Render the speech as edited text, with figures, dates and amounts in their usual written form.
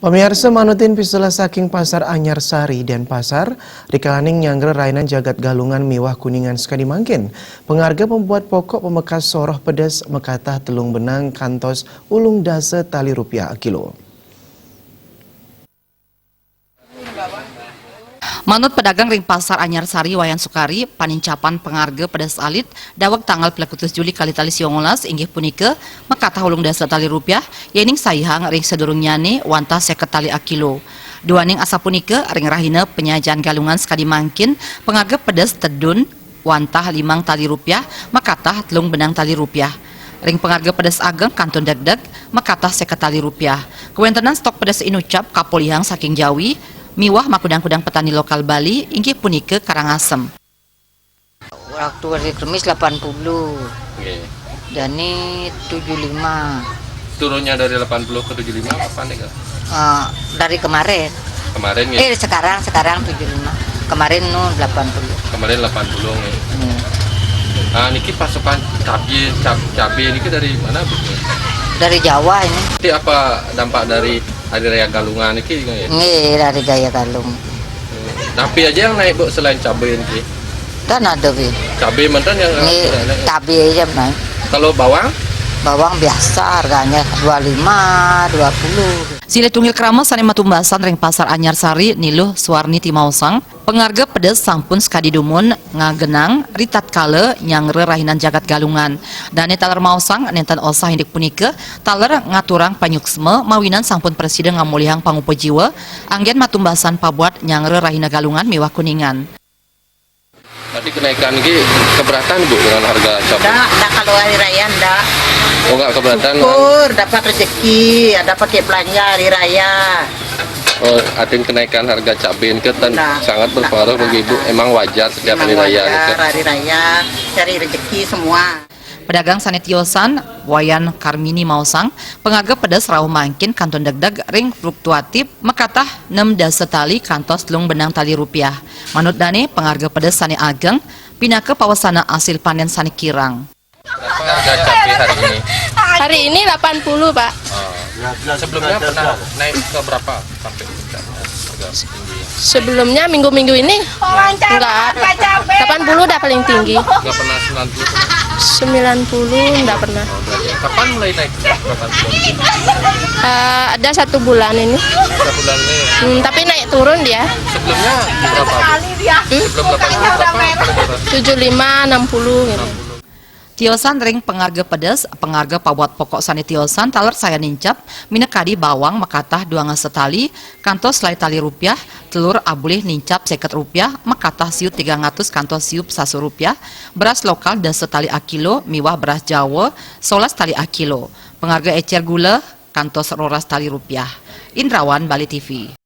Pemirsa manutin piselah saking pasar Anyar Sari dan pasar Rikalaning nyangger rainan jagat galungan miwah kuningan sekali mangkin. Pengharga pembuat pokok pemekas soroh pedas mekatah telung benang kantos ulung dase tali rupiah kilo. Manut pedagang ring pasar Anyar Sari Wayan Sukari panincapan pengharga pedas alit dawak tanggal 11 Juli kali tali 19 inggih punika mekatah ulung dasa tali rupiah yening sayhang ring sedurung nyane wantah 50 tali akilo. Duaning asa punika ring rahina penyajian galungan sekali mangkin pengharga pedas tedun wantah 5 tali rupiah mekatah telung benang tali rupiah. Ring pengharga pedas ageng kantun degdeg mekatah 50 tali rupiah. Kewentenan stok pedas inucap kapolihang saking Jawi miwah makudang-kudang petani lokal Bali inggih punika Karangasem. Waktu hari Kemis 80. Oke. Dan ini 75. Turunnya dari 80 ke 75 apa nih enggak? Dari kemarin. Kemarin ya. Sekarang 75. Kemarin 80. Kemarin 80 nih. Nah, niki pasokan cabai niki dari mana, Bu? Dari Jawa ini. Nanti apa dampak dari hari raya Galungan niki ya? Nggih, dari Gaya Galung. Tapi aja yang naik, Bu, selain cabai niki. Dan ada bi. Cabai mantan yang Nggih, naik. cabai aja naik. Kalau bawang? Bawang biasa harganya 25, 20. Sile tunggil krama sane matumbasan ring pasar Anyar Sari niluh Suwarni Timausang pengharga pedas sampun sekadi dumun ngagenang ritat kale nyangre rahinan jagat galungan dane taler mausang nenten osah hindik punika taler ngaturang panyuksme mawinan sampun presiden ngamulihang pangupo jiwa anggen matumbasan pabuat nyangre rahina galungan miwah kuningan. Tadi kenaikan ini keberatan, Bu, dengan harga cabai? Enggak kalau hari raya enggak. Oh, enggak keberatan? Syukur dapat rezeki, ada pakai belanja hari raya. Oh, artinya kenaikan harga cabai ini kan sangat berpengaruh bagi Ibu. Emang wajar setiap hari raya? Wajar, hari raya cari rezeki semua. Pedagang sanitiosan Wayan Karmini Mausang pengharga pedas rauh mangkin kanton degdeg ring fluktuatif mekatah 6 dasa tali kantos telung benang tali rupiah. Manut dane pengharga pedas sani ageng pinake pawasana asil panen sani kirang. Berapa harga cabai hari ini? Hari ini 80, Pak. Sebelumnya pernah naik ke berapa sampai puncaknya harga tinggi? Sebelumnya minggu-minggu ini enggak 80 udah paling tinggi. Enggak pernah 90? 90 enggak pernah. Kapan mulai naik? Kapan? Ada 1 bulan ini. Bulan ini. Tapi naik turun dia. Sebelumnya berapa? Sebelum 80 berapa? Paling murah? 75, 60 gitu. Tiosan ring pengharga pedas, pengharga pabuat pokok sani tiosan taler saya nincap, minekadi bawang mekatah 2 setali, kantos selai tali rupiah, telur abulih nincap 50 rupiah, mekatah siup 300 kantos siup 1 rupiah, beras lokal dan setali akilo, miwah beras Jawa, 11 tali akilo, pengharga ecer gula, kantos roras tali rupiah. Indrawan, Bali TV.